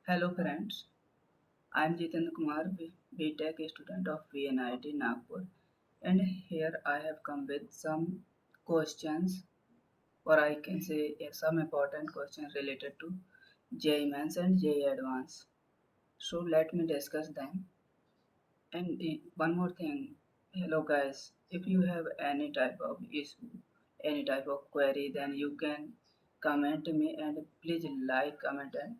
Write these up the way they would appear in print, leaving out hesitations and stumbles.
Hello friends, I am Jitendra Kumar, B.Tech student of VNIT Nagpur, and here I have come with some questions, or I can say some important questions related to JEE Mains and JEE Advanced. So let me discuss them. And one more thing, hello guys, if you have any type of issue, any type of query, then you can comment me and please like, comment and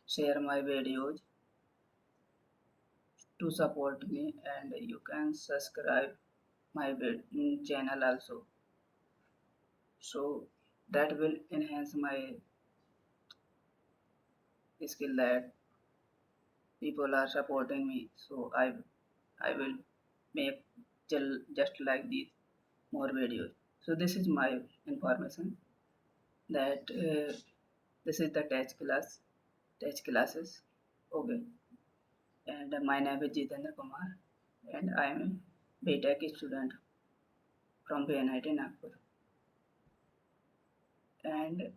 share my videos to support me, and you can subscribe my channel also, so that will enhance my skill that people are supporting me, so I will make just like these more videos. So this is my information that this is the test classes. Okay, and my name is Jitendra Kumar, and I am a BTech student from VNIT Nagpur, and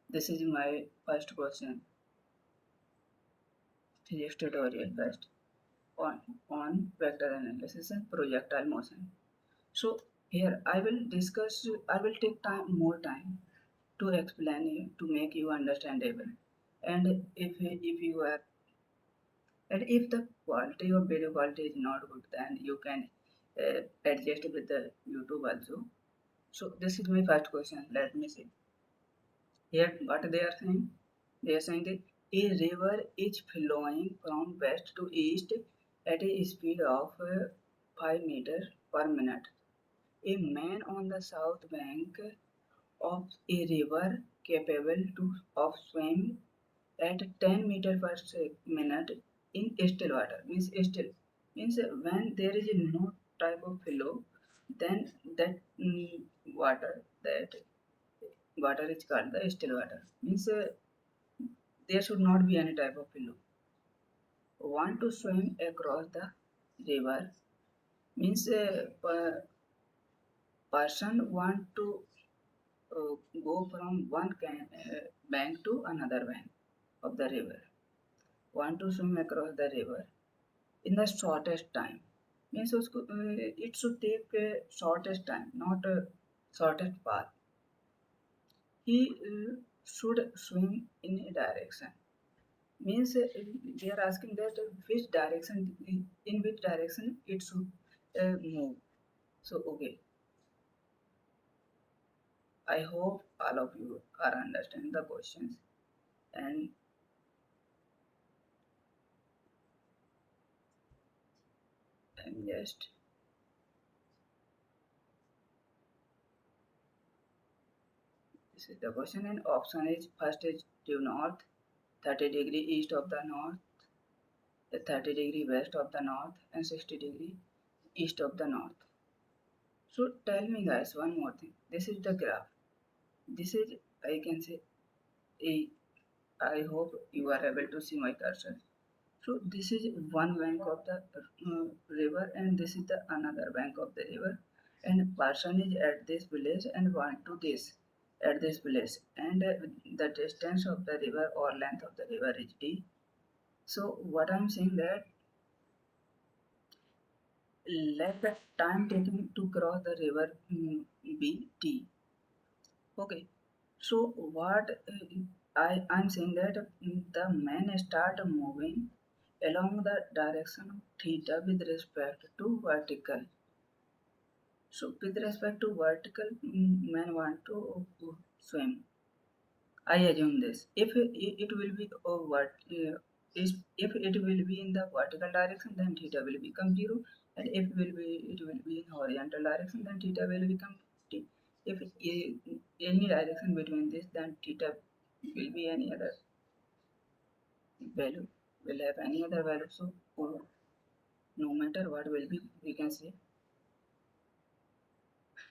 this is my first question, physics tutorial first on vector analysis and projectile motion. So here I will take more time to explain you to make you understandable. And if you are and if the quality of video quality is not good, then you can adjust with the YouTube also. So this is my first question. Let me see. Here, what they are saying? They are saying that a river is flowing from west to east at a speed of 5 meters per minute. A man on the south bank of a river capable of swim at 10 meters per minute in still water means when there is no type of flow, then that water is called the still water, means there should not be any type of flow. Want to swim across the river means a person want to go from bank to another bank of the river. Want to swim across the river in the shortest time means it should take shortest time, not shortest path. He should swim in a direction, means they are asking that which direction, in which direction it should move. So okay, I hope all of you are understanding the questions, and just this is the question. And option is first is due north, 30-degree east of the north, 30-degree west of the north, and 60-degree east of the north. So tell me guys one more thing. This is the graph. This is, I can say, a, I hope you are able to see my cursor. So this is one bank of the river, and this is the another bank of the river, and person is at this village and want to this at this village, and the distance of the river or length of the river is d. So what I'm saying that let the time taken to cross the river be t. Okay, so what I'm saying that the man start moving along the direction of theta with respect to vertical. So with respect to vertical, man want to swim. I assume this. If it will be over, if it will be in the vertical direction, then theta will become zero, and if it will be in horizontal direction, then theta will become t. If any direction between this, then theta will be any other value. Will have any other value. So no matter what will be, we can say.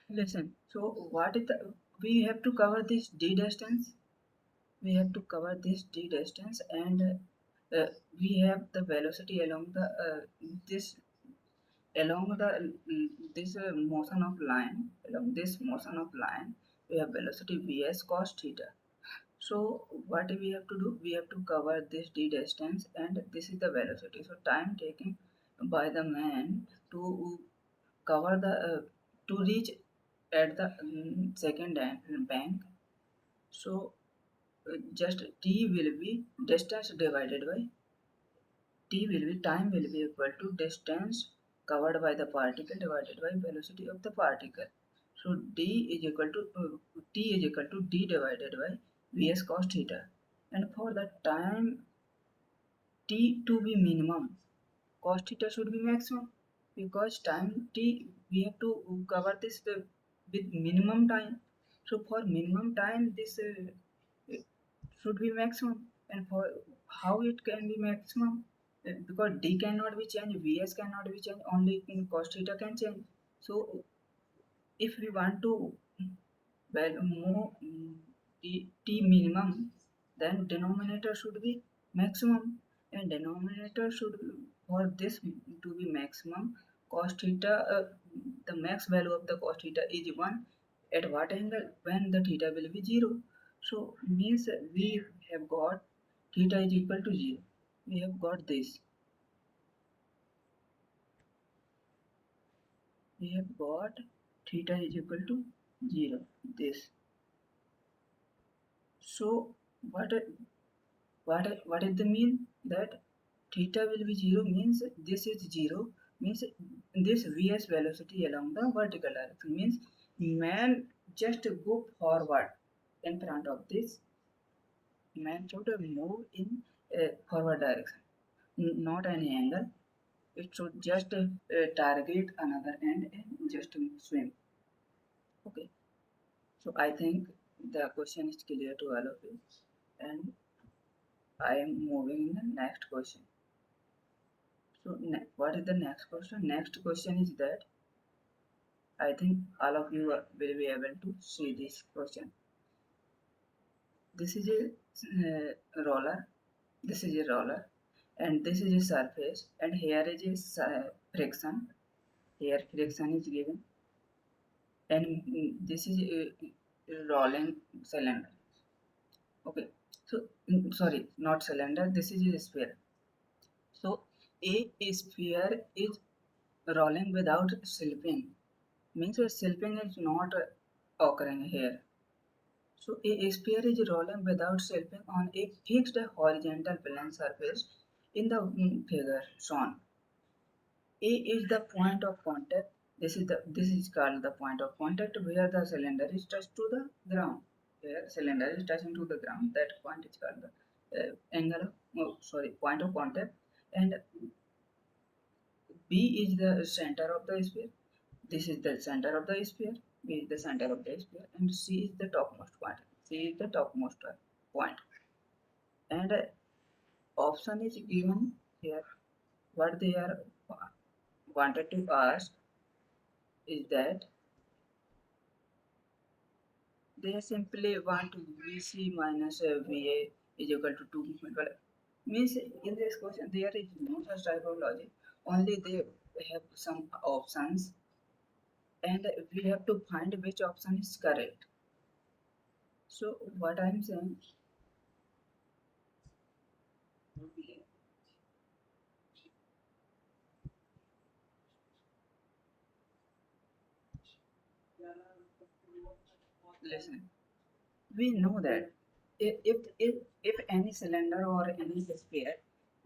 Listen. So what is the? We have to cover this d distance. We have to cover this d distance, and we have the velocity along the this along the this motion of line, along this motion of line we have velocity vs cos theta. So what we have to do, we have to cover this d distance and this is the velocity. So time taken by the man to cover the to reach at the second bank. So just t will be distance divided by t will be time will be equal to distance covered by the particle divided by velocity of the particle. So d is equal to t is equal to d divided by vs cos theta. And for the time t to be minimum, cos theta should be maximum, because time t we have to cover this with minimum time. So for minimum time this should be maximum. And for how it can be maximum, because d cannot be changed, vs cannot be changed, only in cos theta can change. So if we want to well more t minimum, then denominator should be maximum, and denominator should be, for this to be maximum, cos theta the max value of the cos theta is 1 at what angle, when the theta will be 0. So means we have got theta is equal to 0. We have got this, we have got theta is equal to 0, this. So what is the mean, that theta will be 0 means this is 0, means this vs velocity along the vertical direction, means man just go forward in front of this, man should move in forward direction, not any angle. It should just target another end and just swim. Okay, so I think the question is clear to all of you, and I am moving in the next question. So what is the next question? Next question is that I think all of you will be able to see this question. This is a roller. This is a roller, and this is a surface, and here is a friction. Here friction is given, and this is a rolling cylinder. Okay, so sorry, not cylinder. This is a sphere. So a sphere is rolling without slipping, means slipping is not occurring here. So a sphere is rolling without slipping on a fixed horizontal plane surface in the figure shown. A is the point of contact. This is called the point of contact where the cylinder is touched to the ground. Where cylinder is touching to the ground, that point is called the angle of, point of contact. And B is the center of the sphere. This is the center of the sphere. B is the center of the sphere, and C is the topmost point. C is the topmost point. And option is given here. What they are wanted to ask is that they simply want VC minus VA is equal to 2. Well, means in this question there is no such type of logic. Only they have some options, and we have to find which option is correct. So what I'm saying, listen, we know that if any cylinder or any sphere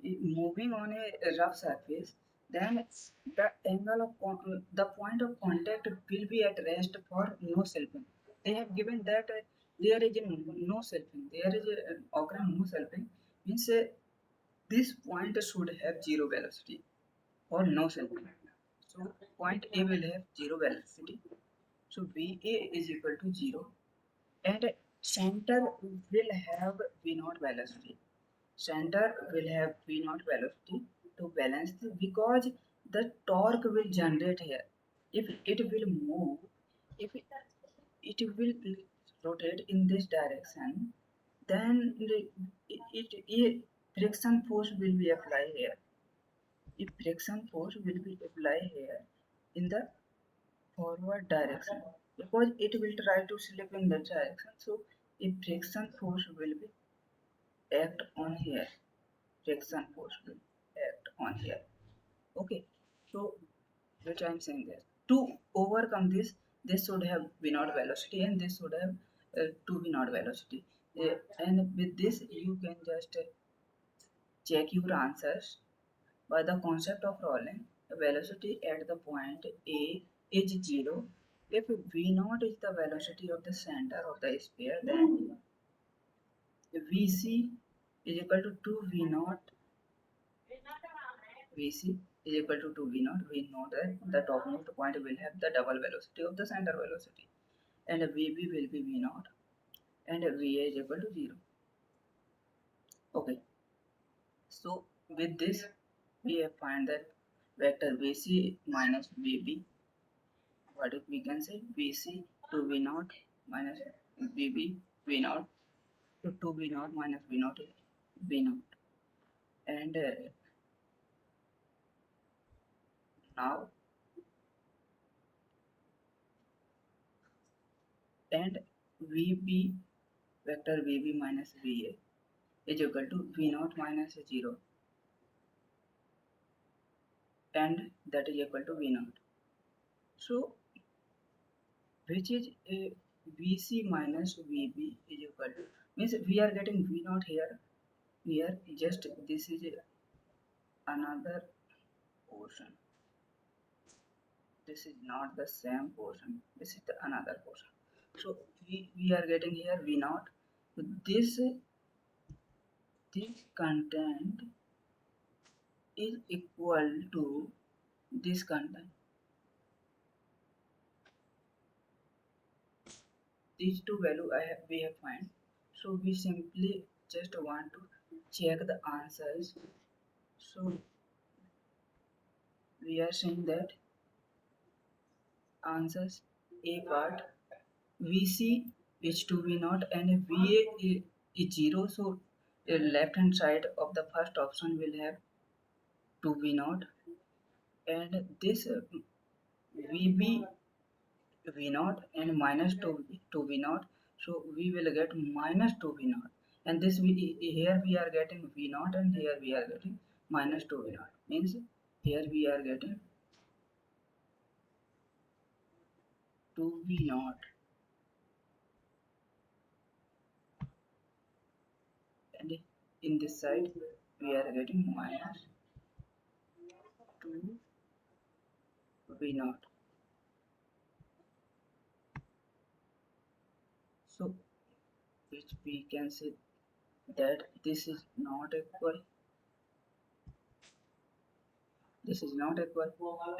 moving on a rough surface, then the angle of the point of contact will be at rest for no selfing. They have given that there is no selfing, there is occurring no selfing, means this point should have zero velocity or no selfing. So point A will have zero velocity. So VA is equal to 0, and center will have V naught velocity. Center will have V naught velocity to balance because the torque will generate here. If it will move, if it will rotate in this direction, then friction force will be applied here. If friction force will be applied here in the forward direction, because it will try to slip in that direction. So if friction force will be act on here, friction force will act on here. Okay, so which I'm saying this to overcome this, this should have v naught velocity and this should have 2v naught velocity. And with this you can just check your answers by the concept of rolling. Velocity at the point A is 0. If v naught is the velocity of the center of the sphere, then Vc is equal to 2v naught. Vc is equal to 2v naught. We know that the topmost point will have the double velocity of the center velocity, and Vb will be v naught, and Va is equal to 0. Okay, so with this we have find that vector Vc minus Vb, what if we can say Vc to V naught minus Vb V naught to 2 V naught minus V naught V naught, and now and Vb vector Vb minus Va is equal to V naught minus 0, and that is equal to V naught. So which is a Vc minus Vb is equal to, means we are getting V naught here. We are just, this is another portion. This is not the same portion. This is the another portion. So we are getting here V naught. So this content is equal to this content. These two value we have find. So we simply just want to check the answers. So we are saying that answers A part Vc is 2V naught and Va is 0. So the left hand side of the first option will have 2V naught, and this Vb V naught and minus 2V naught. So we will get minus 2V naught, and this here we are getting V naught and here we are getting minus 2V naught, means here we are getting 2V naught, and in this side we are getting minus 2V naught. So which we can say that this is not equal, this is not equal,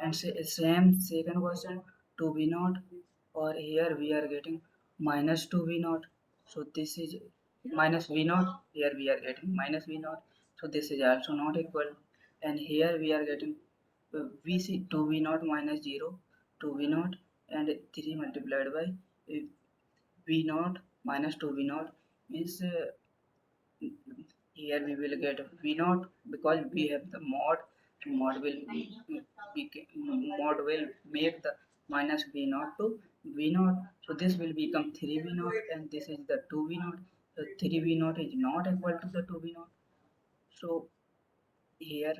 and say same second question 2V naught, or here we are getting minus 2V naught. So this is minus V naught, here we are getting minus V naught. So this is also not equal, and here we are getting Vc 2V naught minus 0, 2V naught, and 3 multiplied by V naught minus 2V naught, means here we will get V naught because we have the mod. Mod will mod will make the minus V naught to V naught. So this will become 3V naught, and this is the 2V naught. So 3V naught is not equal to the 2V naught. So here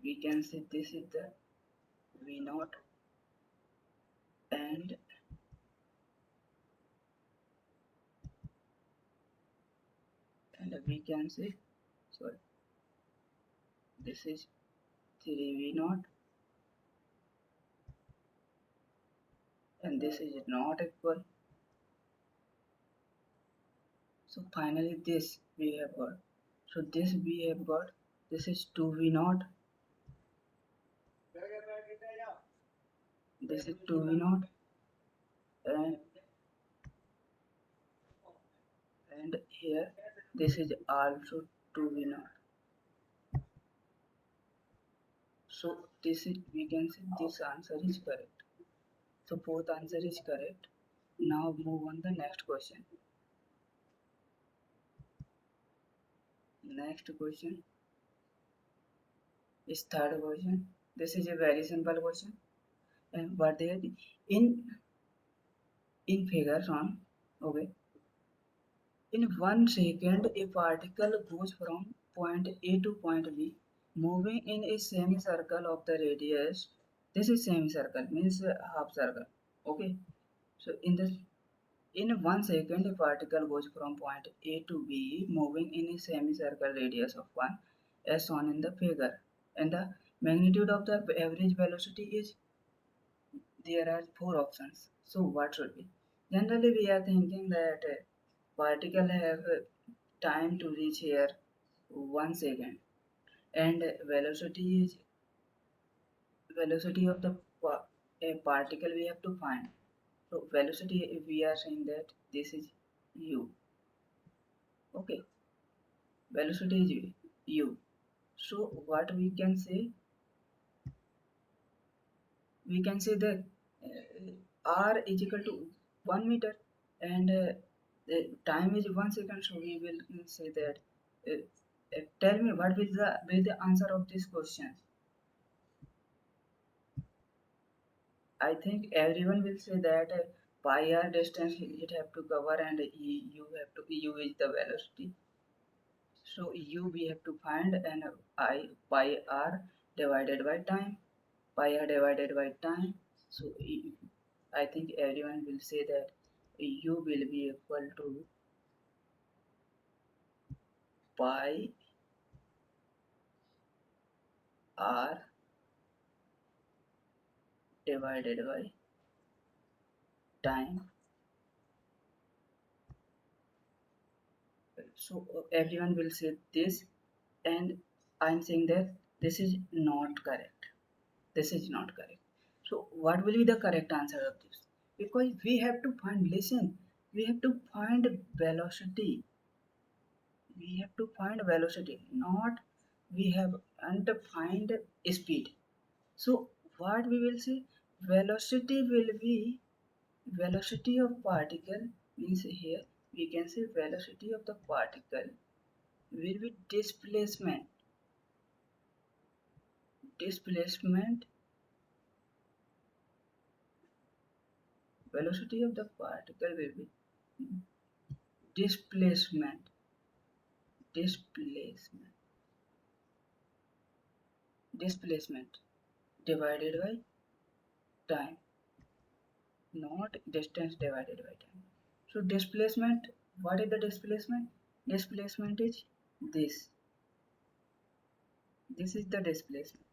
we can say this is the V naught, and we can say, sorry, this is 3V naught, and this is not equal. So finally this we have got. So this we have got. This is 2V naught. This is 2V naught, and here this is also 2V naught. So this is, we can say this answer is correct. So both answer is correct. Now move on the next question. Next question is third question. This is a very simple question, and what they in figures on, okay, In 1 second, a particle goes from point A to point B, moving in a semicircle of the radius. This is semicircle, means half circle. Okay. So in 1 second, a particle goes from point A to B, moving in a semicircle radius of 1, as shown in the figure. And the magnitude of the average velocity is, there are four options. So what should be? Generally, we are thinking that particle have time to reach here 1 second, and velocity of the a particle we have to find. So velocity, we are saying that this is u. Okay, velocity is u. So what we can say? We can say that r is equal to 1 meter, and the time is 1 second. So we will say that. Tell me what will the answer of this question? I think everyone will say that pi r distance it have to cover, and you have to u is the velocity. So u we have to find, and I pi r divided by time, pi r divided by time. So I think everyone will say that u will be equal to pi r divided by time. So everyone will say this, and I'm saying that this is not correct. This is not correct. So what will be the correct answer of this? Because we have to find, listen, we have to find velocity. We have to find velocity, not we have and find speed. So what we will say? Velocity will be velocity of particle, means here we can say velocity of the particle will be displacement. Velocity of the particle will be displacement displacement displacement divided by time, not distance divided by time. So displacement, what is the displacement? Displacement is this. This is the displacement.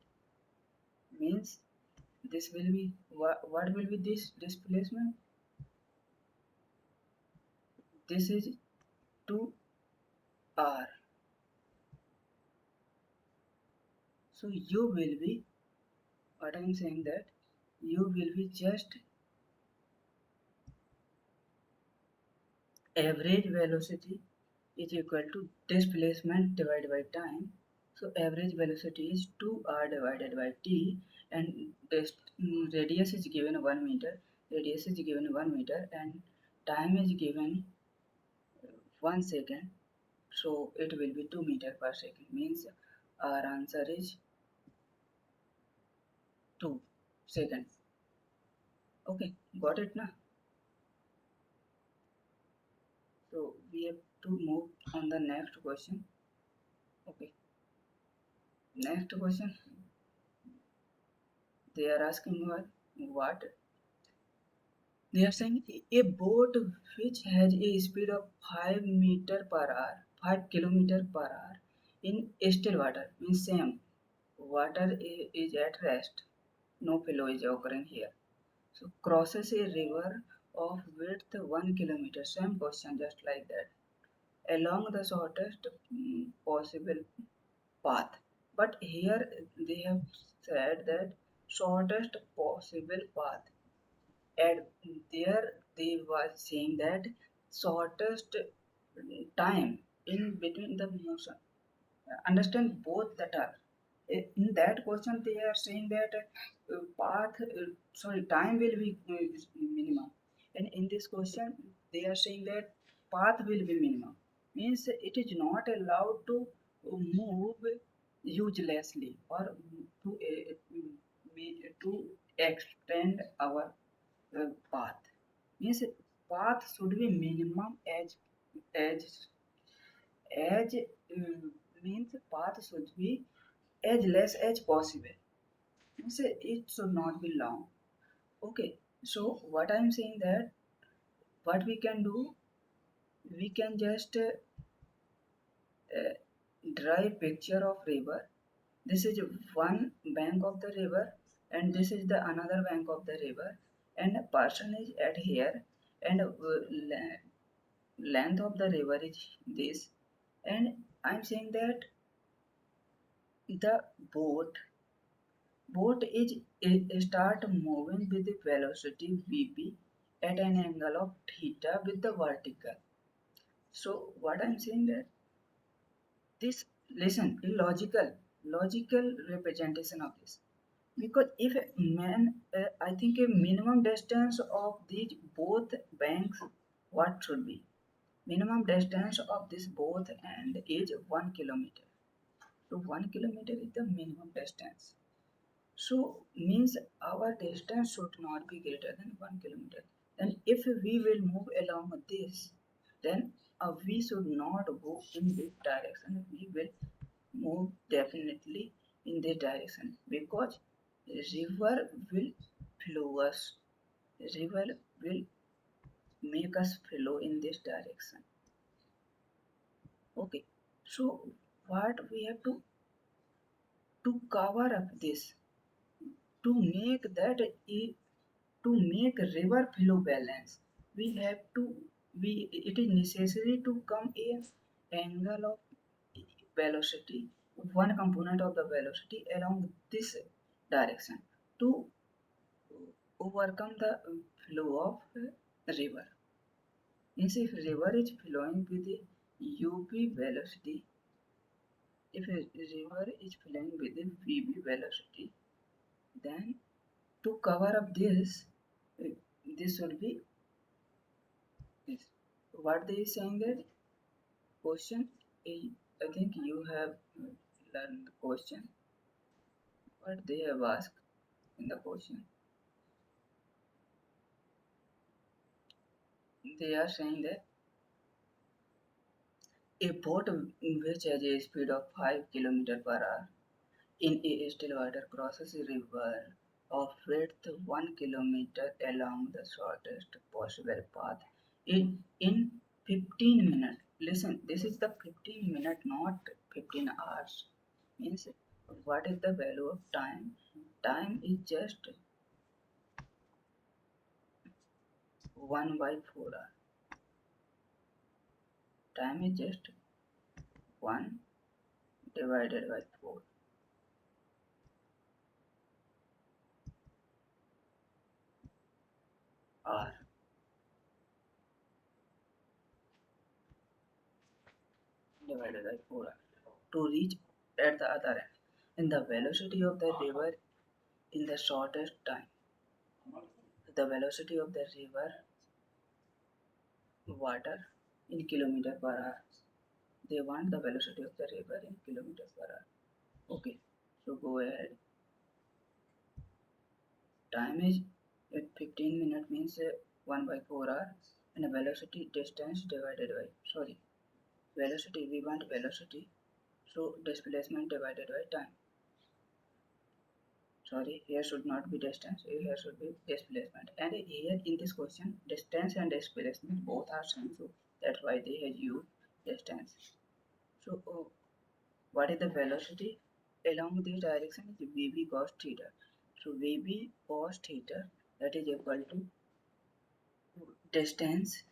Means this will be, what will be this displacement? This is 2r. So you will be, what I am saying that you will be just average velocity is equal to displacement divided by time. So average velocity is 2r divided by t, and this radius is given 1 meter. Radius is given 1 meter, and time is given 1 second. So it will be 2 meter per second. Means our answer is 2 seconds. Okay, got it now? So we have to move on the next question. Okay, next question. They are asking what they are saying, a boat which has a speed of 5 meter per hour, 5 kilometer per hour in still water, means same water is at rest, no flow is occurring here. So crosses a river of width 1 kilometer. Same question, just like that, along the shortest possible path. But here they have said that shortest possible path, and there they was saying that shortest time in between the motion. Understand both the term. In that question they are saying that time will be minimum, and in this question they are saying that path will be minimum, means it is not allowed to move uselessly, or to extend our path. Means path should be minimum as Edge means path should be as less as possible. Means it should not be long. Okay, so what I'm saying that what we can do, we can just uh, draw a picture of river. This is one bank of the river, and this is the another bank of the river, and a person is at here, and length of the river is this, and I'm saying that the boat is start moving with the velocity vp at an angle of theta with the vertical. So what I'm saying that this, listen, logical representation of this, because if a man I think a minimum distance of these both banks, what should be minimum distance of this both and is 1 kilometer. So 1 kilometer is the minimum distance. So means our distance should not be greater than 1 kilometer. And if we will move along this, then we should not go in this direction. We will move definitely in this direction because river will flow us. River will make us flow in this direction. Okay. So what we have to cover up this, to make that to make river flow balance, we have to we it is necessary to come a angle of velocity, one component of the velocity along this direction to overcome the flow of river. Means if river is flowing with the up velocity, if a river is flowing with the vb velocity, then to cover up this, this will be this. What they saying that question, I think you have learned the question. What they have asked in the question, they are saying that a boat which has a speed of 5 km per hour in a still water crosses a river of width 1 kilometer along the shortest possible path in 15 minutes. Listen, this is the 15 minute, not 15 hours. Means what is the value of time? Time is just 1 by 4 hour. Time is just 1 divided by 4 hour divided by 4 hour to reach at the other end. And the velocity of the river in the shortest time. The velocity of the river water in kilometer per hour. They want the velocity of the river in kilometers per hour. Okay, so go ahead. Time is at 15 minutes means 1 by 4 hour, and a velocity distance divided by, sorry, velocity, we want velocity, so displacement divided by time. Sorry, here should not be distance, here should be displacement. And here in this question, distance and displacement both are same, so that's why they have used distance. So what is the velocity along this direction is vb cos theta. So vb cos theta, that is equal to distance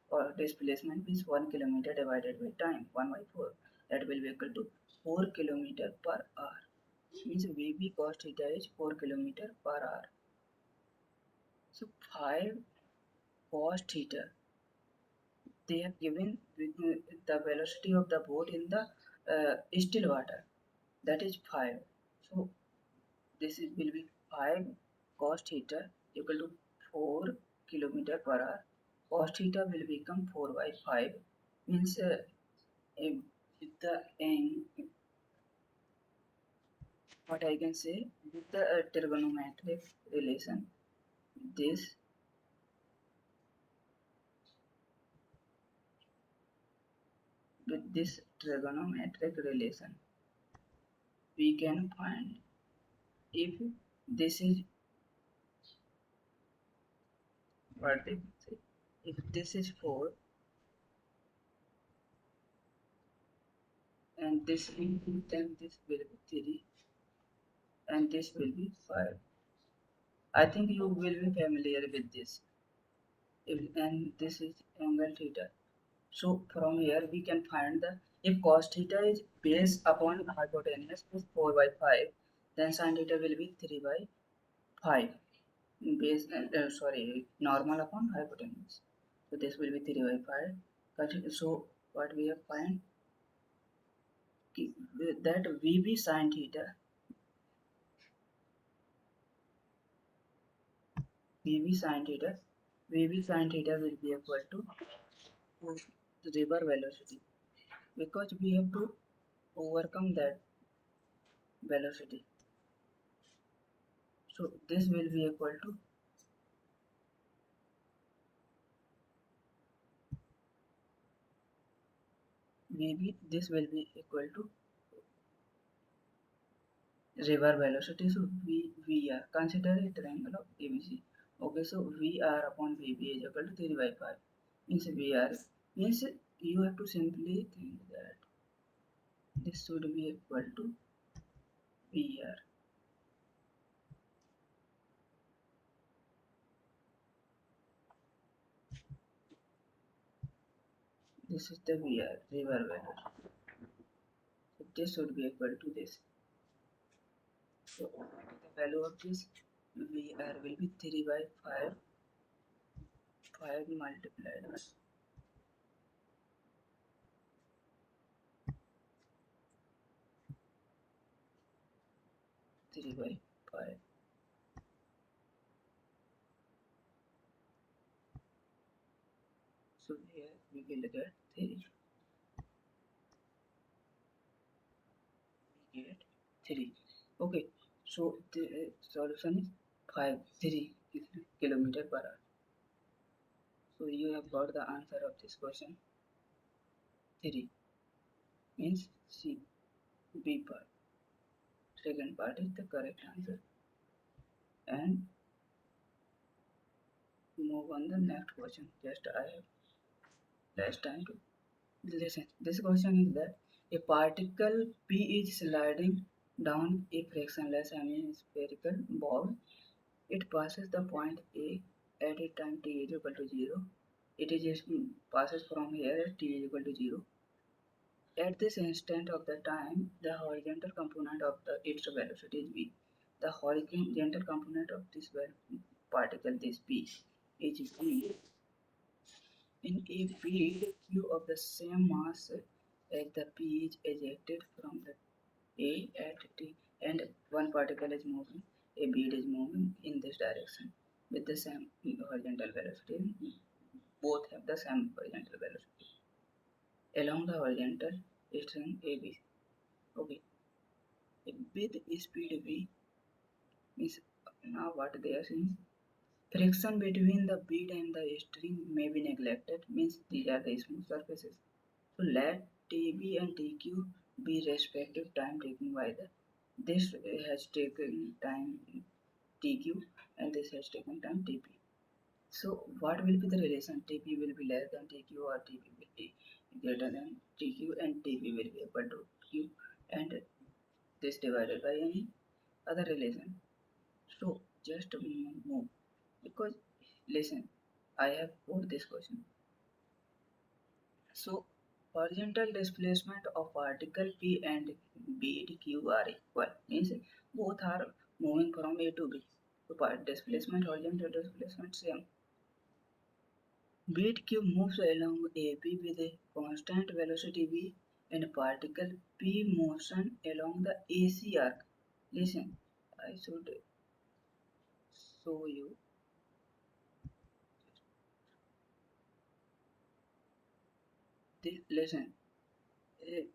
or displacement is 1 kilometer divided by time 1 by 4, that will be equal to 4 kilometer per hour. Means vb cos theta is 4 kilometer per hour. So 5 cos theta, they have given the velocity of the boat in the still water, that is 5. So this is, will be 5 cos theta equal to 4 kilometer per hour. Cos theta will become 4 by 5, means with the what I can say, with the trigonometric relation, this With this trigonometric relation, we can find if this is what they say. If this is 4 and this is 2, then this will be 3 and this will be 5. I think you will be familiar with this. And this is angle theta. So from here we can find the if cos theta is base upon hypotenuse is 4 by 5, then sin theta will be 3 by 5. Base sorry, normal upon hypotenuse. So this will be 3 by 5. So what we have find that VB sin theta, VB sin theta, VB sin theta will be equal to the river velocity, because we have to overcome that velocity. So this will be equal to VB, this will be equal to river velocity. So VR, consider a triangle of ABC. Okay, so VR upon VB is equal to 3 by 5. Means VR means you have to simply think that this should be equal to VR. This is the VR, river velocity. So this should be equal to this. So the value of this VR will be 3 by 5, 5 multiplied by 3 by 5. So here we will get 3. We get 3. Okay, so the solution is 5, 3 kilometer per hour. So you have got the answer of this question. 3 means C, B part. Second part is the correct answer. And move on the next question. Just I have less time to listen. This question is that a particle P is sliding down a frictionless hemispherical ball. It passes the point A at a time t is equal to 0. It is just passes from here at t is equal to 0. At this instant of the time, the horizontal component of its velocity is v. The horizontal component of this particle, this p, is v in a bead q of the same mass as the p is ejected from the A at t, and one particle is moving, a bead is moving in this direction with the same horizontal velocity. Both have the same horizontal velocity along the horizontal string AB. Okay, with speed v means now what they are saying. Friction between the bead and the string may be neglected, means these are the smooth surfaces. So let TB and TQ be respective time taken by the this has taken time TQ and this has taken time TP. So what will be the relation? TP will be less than TQ or TP will be greater than TQ and TP will be equal to Q, and this divided by any other relation. So just move, because listen, I have put this question. So horizontal displacement of particle P and bead Q are equal, means both are moving from A to B. So part displacement, horizontal displacement same. Bead Q moves along AB with a constant velocity v, and particle P motion along the AC arc. Listen, I should show you this. Listen, a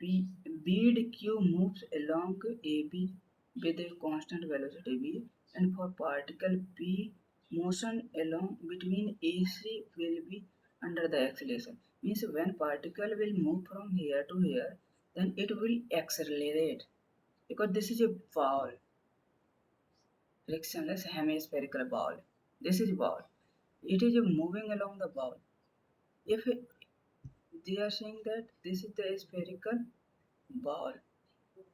bead Q moves along AB with a constant velocity v, and for particle P, motion along between AC will be under the acceleration. Means when particle will move from here to here, then it will accelerate because this is a ball, frictionless hemispherical ball. This is ball. It is moving along the ball. If they are saying that this is the spherical ball,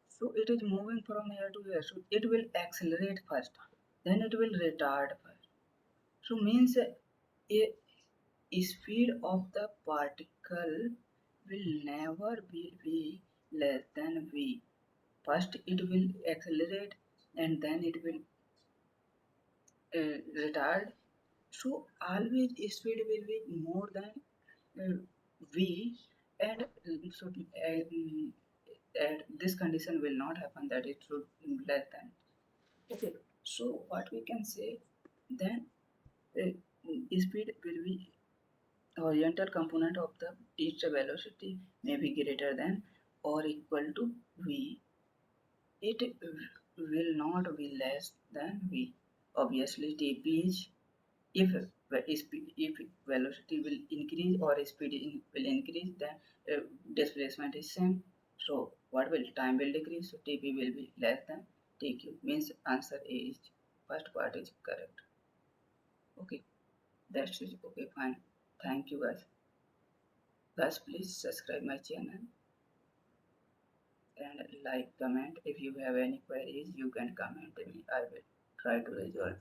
so it is moving from here to here. So it will accelerate first, then it will retard first. So means a speed of the particle will never be less than v. First it will accelerate and then it will retard. So always speed will be more than v, and and this condition will not happen that it should be less than. Okay, so what we can say then, uh, speed will be oriental component of the each velocity may be greater than or equal to v. It will not be less than v. Obviously, Tp is if if velocity will increase or speed will increase, then displacement is same. So what will time will decrease? So Tp will be less than Tq. Means answer A is first part is correct. Okay, that's it. Okay, fine. Thank you guys. Guys, please subscribe my channel and like, comment. If you have any queries, you can comment me. I will try to resolve.